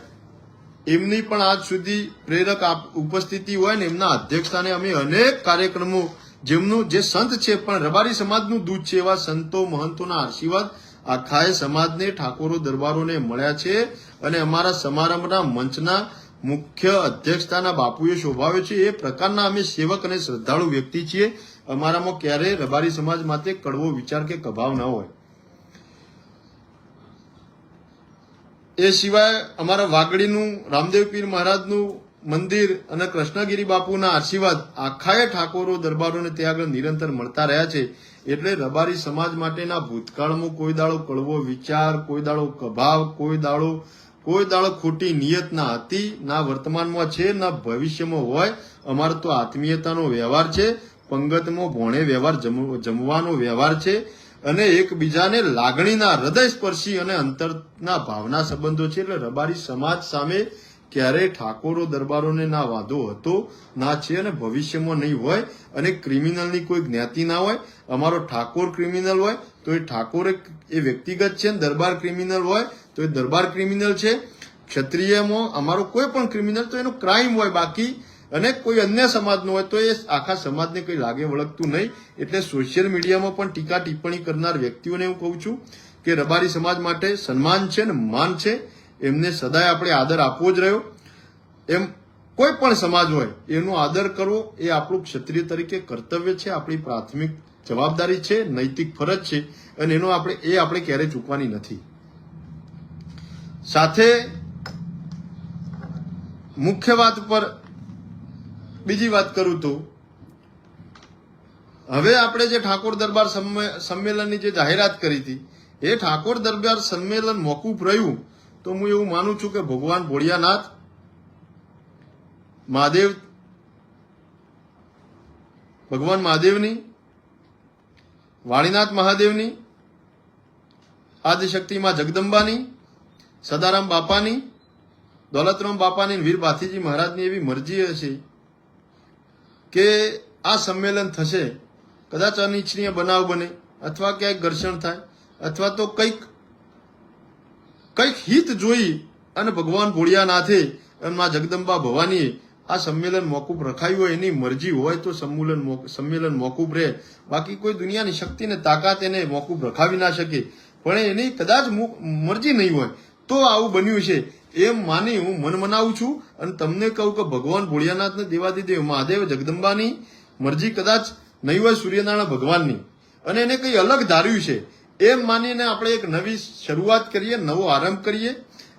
એમની પણ આજ સુધી પ્રેરક ઉપસ્થિતિ હોય ને એમના અધ્યક્ષસ્થાને અમે અનેક કાર્યક્રમો, જેમનું જે સંત છે પણ રબારી સમાજનું દૂધ છે એવા સંતો મહંતોના આશીર્વાદ આખાએ સમાજને, ઠાકોરો દરબારોને મળ્યા છે. અને અમારા સમારંભના મંચના મુખ્ય અધ્યક્ષતાના બાપુએ શોભાવ્યો છે. એ પ્રકારના અમે સેવક અને શ્રદ્ધાળુ વ્યક્તિ છીએ. અમારામાં ક્યારેય રબારી સમાજ માટે કડવો વિચાર કે કભાવ ન હોય. એ સિવાય અમારા વાગડીનું રામદેવ પીર મહારાજનું મંદિર અને કૃષ્ણગીરી બાપુના આશીર્વાદ આખાએ ઠાકોરો દરબારોને ત્યાં આગળ નિરંતર મળતા રહ્યા છે. એટલે રબારી સમાજ માટેના ભૂતકાળમાં કોઈ દાડો કડવો વિચાર, કોઈ દાડો કભાવ, કોઈ દાડો ખોટી નિયત ના હતી, ના વર્તમાનમાં છે, ના ભવિષ્યમાં હોય. અમારો તો આત્મીયતાનો વ્યવહાર છે, પંગતમાં ભોણે વ્યવહાર, જમવાનો વ્યવહાર છે. અને એકબીજાને લાગણીના, હૃદય સ્પર્શી અને અંતરના ભાવના સંબંધો છે. એટલે રબારી સમાજ સામે ક્યારેય ઠાકોરો દરબારોને ના વાંધો હતો, ના છે અને ભવિષ્યમાં નહીં હોય. અને ક્રિમિનલની કોઈ જ્ઞાતિ ના હોય. અમારો ઠાકોર ક્રિમિનલ હોય તો એ ઠાકોર એ વ્યક્તિગત છે, દરબાર ક્રિમિનલ હોય તો એ દરબાર ક્રિમિનલ છે. ક્ષત્રિયમાં અમારો કોઈ પણ ક્રિમિનલ તો એનો ક્રાઇમ હોય. બાકી અને કોઈ અન્ય સમાજનો હોય તો એ આખા સમાજને કંઈ લાગે વળગતું નહીં. એટલે સોશિયલ મીડિયામાં પણ ટીકા ટિપ્પણી કરનાર વ્યક્તિઓને હું કહું છું કે રબારી સમાજ માટે સન્માન છે ને માન છે, એમને સદાય આપણે આદર આપવો જ રહ્યો. એમ કોઈ પણ સમાજ હોય એનો આદર કરવો એ આપણું ક્ષત્રિય તરીકે કર્તવ્ય છે, આપણી પ્રાથમિક જવાબદારી છે, નૈતિક ફરજ છે. અને આપણે ક્યારેય ચૂકવાની નથી. સાથે મુખ્ય વાત પર બીજી વાત કરું તો હવે આપણે જે ઠાકોર દરબાર સંમેલનની જે જાહેરાત કરી હતી એ ઠાકોર દરબાર સંમેલન મોકૂફ રહ્યું તો હું એવું માનું છું કે ભગવાન ભોળિયાનાથ મહાદેવ ભગવાન મહાદેવની વાળીનાથ મહાદેવની આદિશક્તિ માં જગદંબાની સદારામ બાપાની દોલતરામ બાપાની વીર ભાથીજી મહારાજની એવી મરજી હશે કે આ સંમેલન થશે, કદાચ અનિચ્છનીય બનાવ બને અથવા ક્યાંક ઘર્ષણ થાય અથવા તો કંઈક હિત જોઈ અને ભગવાન ભોળિયાનાથે અને મા જગદંબા ભવાનીએ આ સંમેલન મોકૂફ રખાયું હોય, એની મરજી હોય તો સંમેલન મોકૂફ રહે. બાકી કોઈ દુનિયાની શક્તિને તાકાત એને મોકૂફ રખાવી ના શકે, પણ એની કદાચ મરજી નહીં હોય તો આવું બન્યું છે એમ માની હું મન મનાવું છું અને તમને કહું કે ભગવાન ભોળિયાનાથને દેવાદિદેવ મહાદેવ જગદંબાની મરજી કદાચ નહીં હોય, સૂર્યનારાયણ ભગવાનની, અને એને કંઈ અલગ ધાર્યું છે એમ માનીને આપણે એક નવી શરૂઆત કરીએ, નવો આરંભ કરીએ.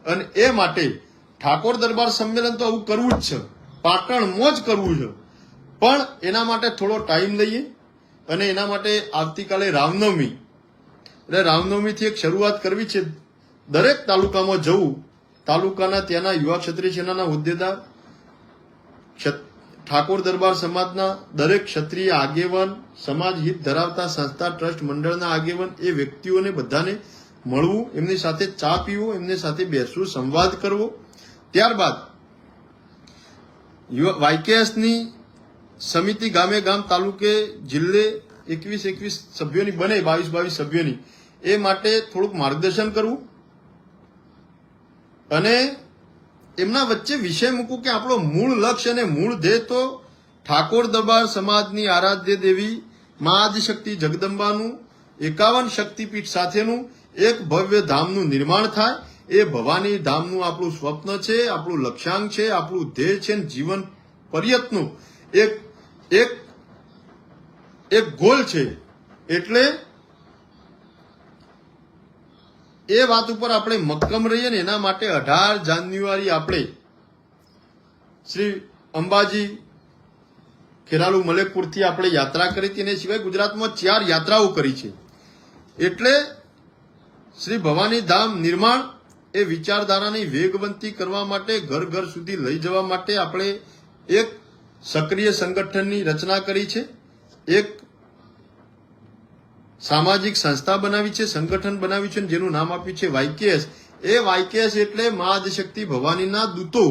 અને એ માટે ઠાકોર દરબાર સંમેલન તો આવું કરવું જ છે, પાટણમાં જ કરવું છે, પણ એના માટે થોડો ટાઈમ લઈએ અને એના માટે આવતીકાલે રામનવમી, એટલે રામનવમીથી એક શરૂઆત કરવી છે. દરેક તાલુકામાં જવું, તાલુકાના ત્યાંના યુવા ક્ષત્રિય સેનાના હોદ્દેદાર, ઠાકોર દરબાર સમાજના દરેક ક્ષત્રિય આગેવાન, સમાજ હિત ધરાવતા સંસ્થા ટ્રસ્ટ મંડળના આગેવાન, એ વ્યક્તિઓને બધાને મળવું, એમની સાથે ચા પીવો, એમની સાથે બેસવું, સંવાદ કરવો. ત્યારબાદ વાયકેએસની સમિતિ ગામે ગામ તાલુકે જિલ્લે 21 સભ્યોની બને, 22 સભ્યોની, એ માટે થોડુંક માર્ગદર્શન કરવું અને એમના વચ્ચે વિષય મૂકવું કે આપણો મૂળ લક્ષ્ય અને મૂળ ધ્યેય તો ઠાકોર દરબાર સમાજની આરાધ્ય દેવી મા આદિશક્તિ જગદંબાનું 51 શક્તિપીઠ સાથેનું એક ભવ્ય ધામનું નિર્માણ થાય. એ ભવાની ધામનું આપણું સ્વપ્ન છે, આપણું લક્ષ્યાંક છે, આપણું ધ્યેય છે, જીવન પર્યંતનું એક ગોલ છે. એટલે એ વાત ઉપર આપણે મક્કમ રહીએ ને એના માટે 18 જાન્યુઆરી આપણે શ્રી અંબાજી ખેરાલુ મલેકપુરથી આપણે યાત્રા કરી હતી, અને સિવાય ગુજરાતમાં 4 યાત્રાઓ કરી છે. એટલે શ્રી ભવાની ધામ નિર્માણ એ વિચારધારાની વેગવંતી કરવા માટે, ઘર ઘર સુધી લઈ જવા માટે આપણે એક સક્રિય સંગઠનની રચના કરી છે, એક સામાજિક સંસ્થા બનાવી છે, સંગઠન બનાવ્યું છે, જેનું નામ આપ્યું છે વાયકેએસ. એ વાયકેએસ એટલે મા આદિશક્તિ ભવાનીના દૂતો,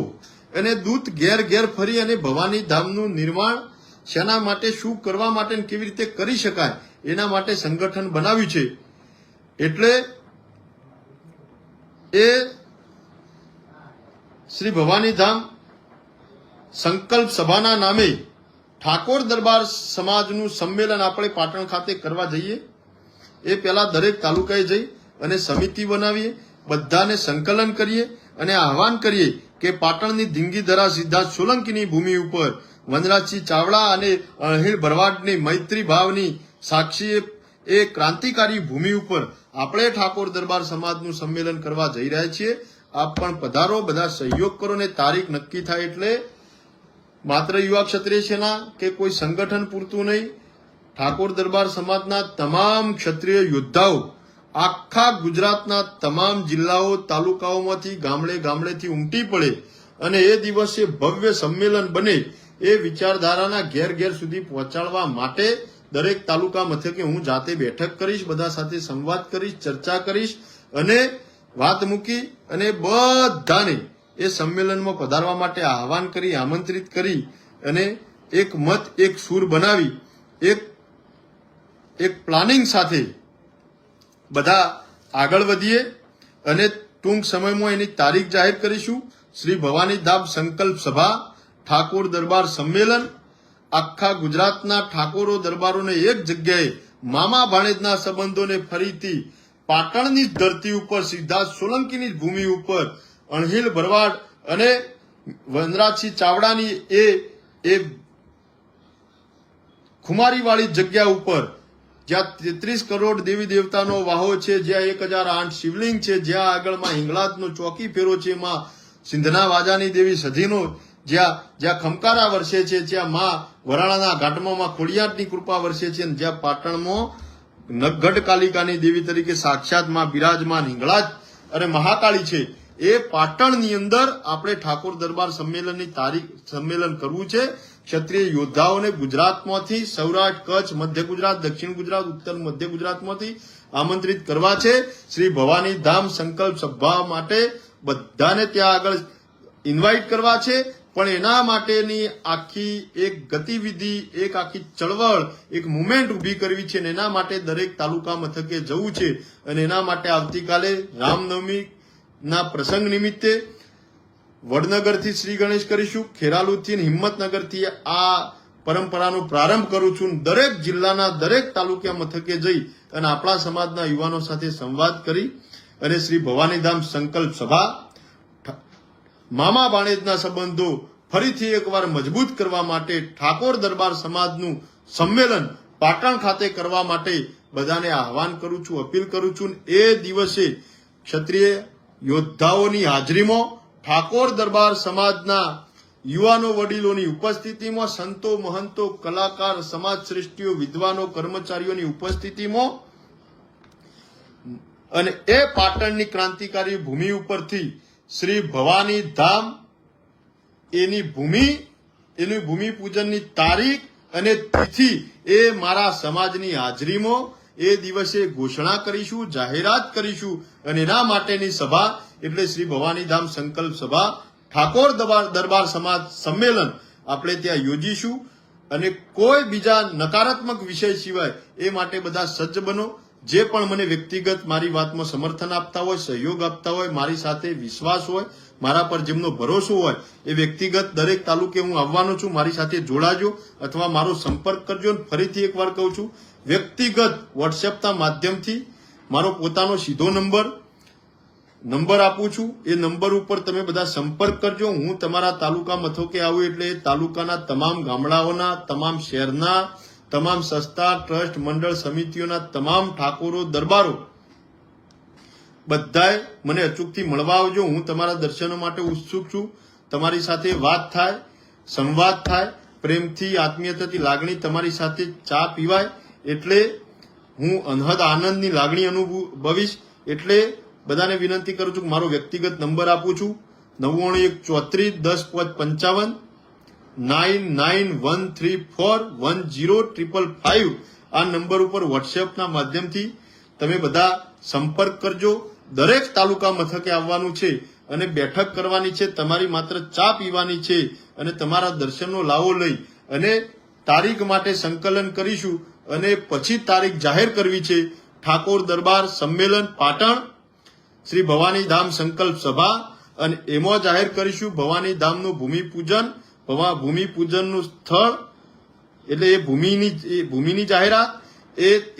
અને દૂત ઘેર ઘેર ફરી અને ભવાની ધામનું નિર્માણ શેના માટે, શું કરવા માટે, કેવી રીતે કરી શકાય એના માટે સંગઠન બનાવ્યું છે. એટલે એ શ્રી ભવાની ધામ સંકલ્પ સભાના નામે ઠાકોર દરબાર સમાજનું સંમેલન આપણે પાટણ ખાતે કરવા જઈએ. એ પહેલા દરેક તાલુકાએ જઈ અને સમિતિ બનાવીએ, બધાને સંકલન કરીએ અને આહવાન કરીએ કે પાટણની ધીંગીધરા સિદ્ધાર્થ સોલંકીની ભૂમિ ઉપર વનરાજસિંહ ચાવડા અને અણહિલ ભરવાડની મૈત્રી ભાવની સાક્ષી એ ક્રાંતિકારી ભૂમિ ઉપર આપણે ઠાકોર દરબાર સમાજનું સંમેલન કરવા જઈ રહ્યા છીએ. આપ પણ પધારો, બધા સહયોગ કરો ને તારીખ નક્કી થાય એટલે માત્ર યુવા ક્ષત્રિય સેના કે કોઈ સંગઠન પૂરતું નહીં, ઠાકોર દરબાર સમાજના તમામ ક્ષત્રિય યોદ્ધાઓ આખા ગુજરાતના તમામ જિલ્લાઓ તાલુકાઓમાંથી ગામડેથી ઉમટી પડે અને એ દિવસે ભવ્ય સંમેલન બને, એ વિચારધારાના ઘેર ઘેર સુધી પહોંચાડવા માટે દરેક તાલુકા મથકે હું જાતે બેઠક કરીશ, બધા સાથે સંવાદ કરીશ, ચર્ચા કરીશ અને વાત મૂકી અને બધાને એ સંમેલનમાં પધારવા માટે આહવાન કરી, આમંત્રિત કરી અને એક મત, એક સૂર બનાવી એક પ્લાનિંગ સાથે બધા આગળ વધીએ અને ટૂંક સમયમાં એની તારીખ જાહેર કરીશું. શ્રી ભવાની ધામ સંકલ્પ સભા ઠાકોર દરબાર સંમેલન આખા ગુજરાતના ઠાકોરો દરબારોને એક જગ્યાએ, મામા ભાણેજના સંબંધોને ફરીથી પાટણની જ ધરતી ઉપર, સિદ્ધાર્થ સોલંકીની જ ભૂમિ ઉપર, અણહિલ ભરવાડ અને વનરાજસિંહ ચાવડાની એ ખુમારીવાળી જગ્યા ઉપર, જ્યાં 33 કરોડ દેવી દેવતાનો વાહો છે, જ્યાં 1008 શિવલિંગ છે, જ્યાં આગળમાં હિંગળાજનો ચોકી ફેરો છે, એમાં સિંધના વાજાની દેવી સધીનો જ્યાં ખમકારા વર્ષે છે, જ્યાં માં વરાણાના ઘાટમાં ખોડિયારની કૃપા વર્ષે છે, અને જ્યાં પાટણમાં નગઢ કાલિકાની દેવી તરીકે સાક્ષાત માં બિરાજમાન હિંગળાજ અને મહાકાળી છે. એ પાટણની અંદર આપણે ઠાકોર દરબાર સંમેલનની સંમેલન કરવું છે. ક્ષત્રિય યોદ્ધાઓને ગુજરાતમાંથી, સૌરાષ્ટ્ર, કચ્છ, મધ્ય ગુજરાત, દક્ષિણ ગુજરાત, ઉત્તર મધ્ય ગુજરાતમાંથી આમંત્રિત કરવા છે. શ્રી ભવાની ધામ સંકલ્પ સભા માટે બધાને ત્યાં આગળ ઇન્વાઇટ કરવા છે. પણ એના માટેની આખી એક ગતિવિધિ, એક આખી ચળવળ, એક મુવમેન્ટ ઉભી કરવી છે, અને એના માટે દરેક તાલુકા મથકે જવું છે. અને એના માટે આવતીકાલે રામનવમી ના પ્રસંગ નિમિત્તે વડનગરથી શ્રી ગણેશ કરીશું, ખેરાલુથી અને હિંમતનગરથી આ પરંપરાનો પ્રારંભ કરું છું. દરેક જિલ્લાના દરેક તાલુકા મથકે જઈ અને આપણા સમાજના યુવાનો સાથે સંવાદ કરી અને શ્રી ભવાનીધામ સંકલ્પ સભા, મામા ભાણેજના સંબંધો ફરીથી એકવાર મજબૂત કરવા માટે ઠાકોર દરબાર સમાજનું સંમેલન પાટણ ખાતે કરવા માટે બધાને આહવાન કરું છું, અપીલ કરું છું. એ દિવસે ક્ષત્રિય યોદ્ધાઓની હાજરીમાં, ઠાકોર દરબાર સમાજના યુવાનો વડીલોની ઉપસ્થિતિમાં, સંતો મહંતો, કલાકાર, સમાજ શ્રેષ્ઠીઓ, વિદ્વાનો, કર્મચારીઓની ઉપસ્થિતિમાં, અને એ પાટણની ક્રાંતિકારી ભૂમિ ઉપરથી શ્રી ભવાની ધામ એની ભૂમિ પૂજનની તારીખ અને તિથિ એ મારા સમાજની હાજરીમાં એ દિવસે ઘોષણા કરીશું, જાહેરાત કરીશું. અને એના માટેની સભા એટલે શ્રી ભવાની ધામ સંકલ્પ સભા, ઠાકોર દરબાર સમાજ સંમેલન આપણે ત્યાં યોજીશું. અને કોઈ બીજા નકારાત્મક વિષય સિવાય એ માટે બધા સજ્જ બનો. જે પણ મને વ્યક્તિગત મારી વાતમાં સમર્થન આપતા હોય, સહયોગ આપતા હોય, મારી સાથે વિશ્વાસ હોય, મારા પર જેમનો ભરોસો હોય, એ વ્યક્તિગત દરેક તાલુકે હું આવવાનો છું. મારી સાથે જોડાજો અથવા મારો સંપર્ક કરજો. ફરીથી એકવાર કહું છું, વ્યક્તિગત વોટ્સએપના માધ્યમથી મારો પોતાનો સીધો નંબર આપું છું. એ નંબર ઉપર તમે બધા સંપર્ક કરજો. હું તમારા તાલુકા મથકે આવું એટલે તાલુકાના તમામ ગામડાઓના, તમામ શહેરના, તમામ સંસ્થા, ટ્રસ્ટ, મંડળ, સમિતિઓના તમામ ઠાકોરો, દરબારો બધાએ મને અચૂકથી મળવા આવજો. હું તમારા દર્શનો માટે ઉત્સુક છું. તમારી સાથે વાત થાય, સંવાદ થાય, પ્રેમથી, આત્મીયતાથી લાગણી તમારી સાથે ચા પીવાય એટલે હું અનહદ આનંદની લાગણી અનુભવીશ. એટલે બધાને વિનંતી કરું છું કે મારો વ્યક્તિગત નંબર આપું છું 99131055 9913410555. આ નંબર ઉપર વોટ્સએપના માધ્યમથી તમે બધા સંપર્ક કરજો. દરેક તાલુકા મથકે આવવાનું છે અને બેઠક કરવાની છે. તમારી માત્ર ચા પીવાની છે અને તમારા દર્શનનો લાવો લઈ અને તારીખ માટે સંકલન કરીશું. અને પછી તારીખ જાહેર કરવી છે. ઠાકોર દરબાર સંમેલન પાટણ, શ્રી ભવાની ધામ સંકલ્પ સભા, અને એમાં જાહેર કરીશું ભવાની ધામનું ભૂમિપૂજન, ભૂમિપૂજનનું સ્થળ એટલે એ ભૂમિની જાહેરાત,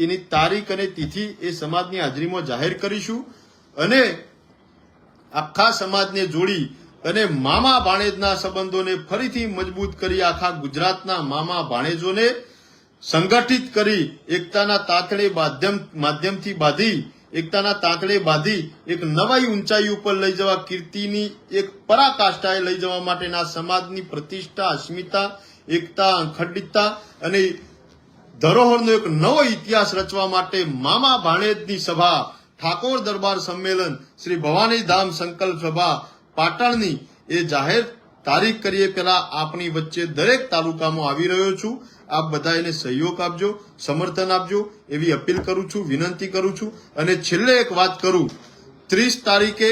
એની તારીખ અને તિથિ એ સમાજની હાજરીમાં જાહેર કરીશું. અને આખા સમાજને જોડી અને મામા ભાણેજના સંબંધોને ફરીથી મજબૂત કરી આખા ગુજરાતના મામા ભાણેજોને સંગઠિત કરી એકતાના તાંતણે બાંધી એક નવી ઊંચાઈ ઉપર લઈ જવા, કીર્તિની એક પરાકાષ્ઠાએ લઈ જવા માટેના સમાજની પ્રતિષ્ઠા, અસ્મિતા, એકતા, અખંડિતતા અને ધરોહરનો એક નવો ઇતિહાસ રચવા માટે મામા ભાણેજની સભા, ઠાકોર દરબાર સંમેલન, શ્રી ભવાની ધામ સંકલ્પ સભા પાટણની એ જાહેર તારીખ કરીએ પહેલા આપની વચ્ચે દરેક તાલુકામાં આવી રહ્યો છું. આપ બધા એને સહયોગ આપજો, સમર્થન આપજો એવી અપીલ કરું છું, વિનંતી કરું છું. અને છેલ્લે એક વાત કરું, 30 તારીખે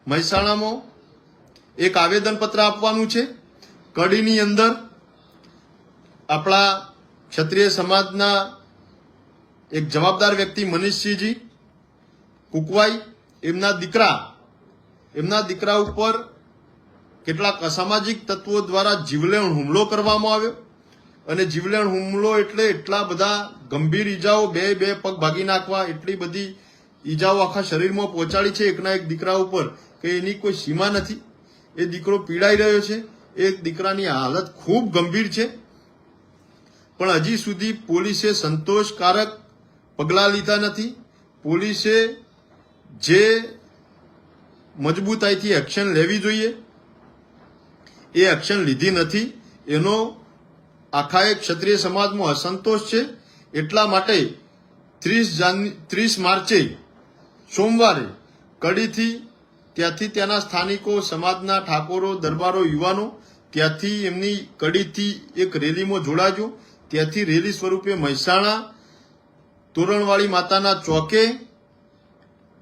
મહેસાણામાં એક આવેદનપત્ર આપવાનું છે. કડીની અંદર આપણા ક્ષત્રિય સમાજના એક જવાબદાર વ્યક્તિ મનીષસિંહજી કુકવાઈ, એમના દીકરા ઉપર કેટલાક અસામાજિક તત્વો દ્વારા જીવલેણ હુમલો કરવામાં આવ્યો. અને જીવલેણ હુમલો એટલે એટલા બધા ગંભીર ઈજાઓ, બે પગ ભાગી નાખવા, એટલી બધી ઈજાઓ આખા શરીરમાં પહોંચાડી છે એકના એક દીકરા ઉપર કે એની કોઈ સીમા નથી. એ દીકરો પીડાઈ રહ્યો છે. એ દીકરાની હાલત ખૂબ ગંભીર છે. પણ હજી સુધી પોલીસે સંતોષકારક પગલાં લીધા નથી. પોલીસે જે મજબૂતાઈથી એક્શન લેવી જોઈએ. એ એક્શન લીધી નથી. એનો આખા એક ક્ષત્રિય સમાજમાં અસંતોષ છે. એટલા માટે 30 માર્ચે સોમવારે કડીથી ત્યાંથી ત્યાંના સ્થાનિકો, સમાજના ઠાકોરો, દરબારો, યુવાનો ત્યાંથી એમની કડીથી એક રેલીમાં જોડાજો. ત્યાંથી રેલી સ્વરૂપે મહેસાણા તોરણવાળી માતાના ચોકે,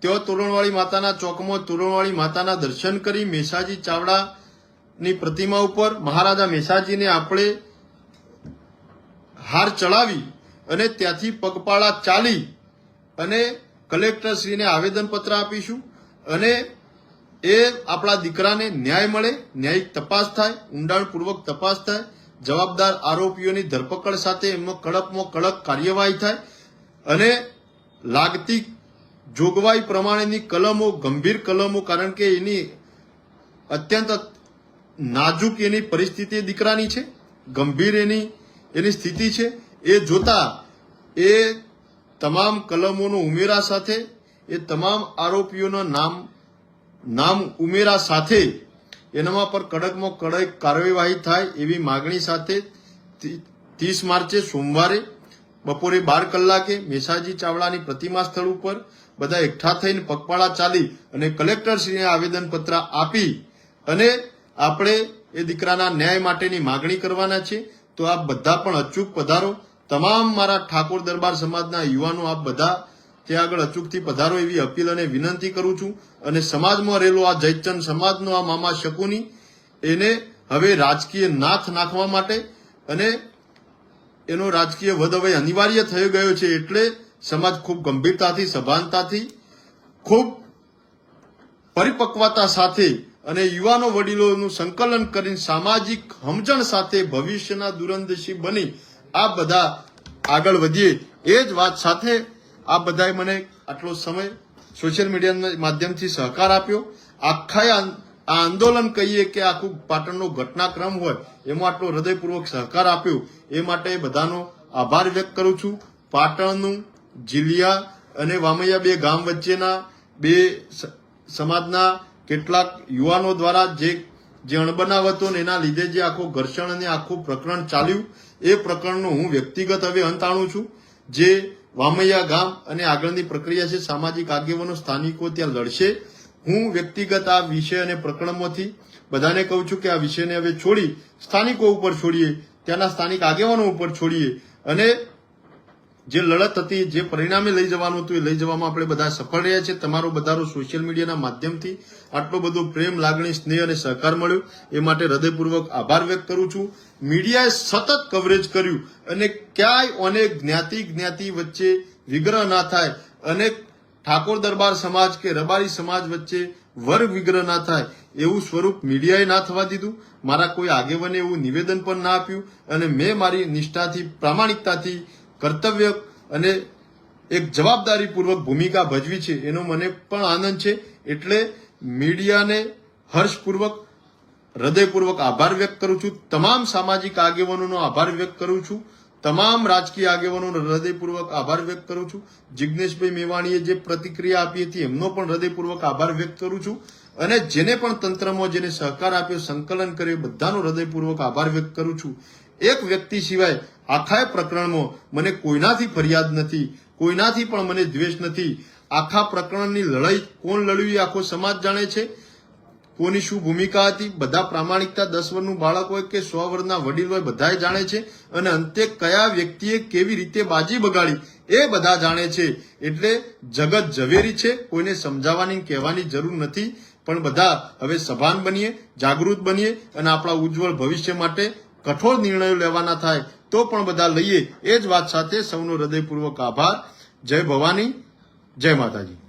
તેઓ તોરણવાળી માતાના ચોકમાં તોરણવાળી માતાના દર્શન કરી મેસાજી ચાવડાની પ્રતિમા ઉપર મહારાજા મેસાજીને આપણે હાર ચડાવી અને ત્યાંથી પગપાળા ચાલી અને કલેક્ટરશ્રીને આવેદનપત્ર આપીશું અને એ આપણા દીકરાને ન્યાય મળે, ન્યાયિક તપાસ થાય, ઊંડાણપૂર્વક તપાસ થાય, જવાબદાર આરોપીઓની ધરપકડ સાથે એમનો કડકમાં કડક કાર્યવાહી થાય અને લાગતી જોગવાઈ પ્રમાણેની કલમો, ગંભીર કલમો, કારણ કે એની અત્યંત નાજુક એની પરિસ્થિતિ દીકરાની છે, ગંભીર એની સ્થિતિ છે. એ જોતા એ તમામ કલમોનો ઉમેરા સાથે, એ તમામ આરોપીઓના નામ ઉમેરા સાથે એનામાં પર કડકમાં કડક કાર્યવાહી થાય એવી માગણી સાથે 30 માર્ચે સોમવારે બપોરે 12 કલાકે મેસાજી ચાવડાની પ્રતિમા સ્થળ ઉપર બધા એકઠા થઈને પગપાળા ચાલી અને કલેક્ટરશ્રીને આવેદનપત્ર આપી અને આપણે એ દીકરાના ન્યાય માટેની માગણી કરવાના છે. તો આપ બધા પણ અચૂક પધારો. તમામ મારા ઠાકોર દરબાર સમાજના યુવાનો આપ બધા ત્યાં આગળ અચૂકથી પધારો એવી અપીલ અને વિનંતી કરું છું. અને સમાજમાં રહેલો આ જયચંદ સમાજનો આ મામા શકુની એને હવે રાજકીય નાથ નાખવા માટે અને એનો રાજકીય વધ હવે અનિવાર્ય થઈ ગયો છે. એટલે સમાજ ખૂબ ગંભીરતાથી, સભાનતાથી, ખૂબ પરિપક્વતા સાથે અને યુવાનો વડીલોનું સંકલન કરીને સામાજિક સમજણ સાથે ભવિષ્યના દૂરંદેશી બની આ બધા આગળ વધીએ એ જ વાત સાથે આ બધાએ મને આટલો સમય સોશિયલ મીડિયાના માધ્યમથી સહકાર આપ્યો. આખા આ આંદોલન કહીએ કે આખું પાટણનો ઘટનાક્રમ હોય એમાં આટલો હૃદયપૂર્વક સહકાર આપ્યો એ માટે બધાનો આભાર વ્યક્ત કરું છું. પાટણનું જીલિયા અને વામૈયા બે ગામ વચ્ચેના બે સમાજના કેટલાક યુવાનો દ્વારા જે અણબનાવ હતો ને એના લીધે જે આખો ઘર્ષણ અને આખું પ્રકરણ ચાલ્યું એ પ્રકરણનો હું વ્યક્તિગત હવે અંત આણું છું. જે વામૈયા ગામ અને આગળની પ્રક્રિયા છે, સામાજિક આગેવાનો સ્થાનિકો ત્યાં લડશે. હું વ્યક્તિગત આ વિષય અને પ્રકરણમાંથી બધાને કહું છું કે આ વિષયને હવે છોડી સ્થાનિકો ઉપર છોડીએ, ત્યાંના સ્થાનિક આગેવાનો ઉપર છોડીએ અને જે લડત હતી, જે પરિણામે લઈ જવાનું હતું એ લઈ જવામાં આપણે બધા સફળ રહ્યા છે. તમારો બધાનો સોશિયલ મીડિયાના માધ્યમથી આટલો બધો પ્રેમ, લાગણી, સ્નેહ અને સહકાર મળ્યો એ માટે હૃદયપૂર્વક આભાર વ્યક્ત કરું છું. મીડિયાએ સતત કવરેજ કર્યું અને ક્યાંય અનેક જ્ઞાતિ વચ્ચે વિગ્રહ ના થાય અને ઠાકોર દરબાર સમાજ કે રબારી સમાજ વચ્ચે વર્ગ વિગ્રહ ના થાય એવું સ્વરૂપ મીડિયાએ ના થવા દીધું. મારા કોઈ આગેવાને એવું નિવેદન પણ ના આપ્યું અને મેં મારી નિષ્ઠાથી, પ્રામાણિકતાથી કર્તવ્ય અને એક જવાબદારીપૂર્વક ભૂમિકા ભજવી છે એનો મને પણ આનંદ છે. એટલે મીડિયાને હર્ષપૂર્વક, હૃદયપૂર્વક આભાર વ્યક્ત કરું છું. તમામ સામાજિક આગેવાનોનો આભાર વ્યક્ત કરું છું. તમામ રાજકીય આગેવાનોનો હૃદયપૂર્વક આભાર વ્યક્ત કરું છું. જિજ્ઞેશભાઈ મેવાણીએ જે પ્રતિક્રિયા આપી હતી એમનો પણ હૃદયપૂર્વક આભાર વ્યક્ત કરું છું. અને જેને પણ તંત્રમાં જેને સહકાર આપ્યો, સંકલન કર્યું, બધાનો હૃદયપૂર્વક આભાર વ્યક્ત કરું છું. એક વ્યક્તિ સિવાય આખા પ્રકરણમાં મને કોઈનાથી ફરિયાદ નથી, કોઈનાથી પણ મને દ્વેષ નથી. આખા પ્રકરણની લડાઈ કોણ લડ્યું એ આખો સમાજ જાણે છે. કોની શું ભૂમિકા હતી, બધા પ્રામાણિકતા, 10 વર્ષનું બાળક હોય કે 100 વર્ષના વડીલ હોય બધાએ જાણે છે. અને અંતે કયા વ્યક્તિએ કેવી રીતે બાજી બગાડી એ બધા જાણે છે. એટલે જગત ઝવેરી છે, કોઈને સમજાવવાની કહેવાની જરૂર નથી. પણ બધા હવે સભાન બનીએ, જાગૃત બનીએ અને આપણા ઉજ્જવળ ભવિષ્ય માટે કઠોર નિર્ણયો લેવાના થાય તો પણ બધા લઈએ. એ જ વાત સાથે સૌનો હૃદયપૂર્વક આભાર. જય ભવાની, જય માતાજી.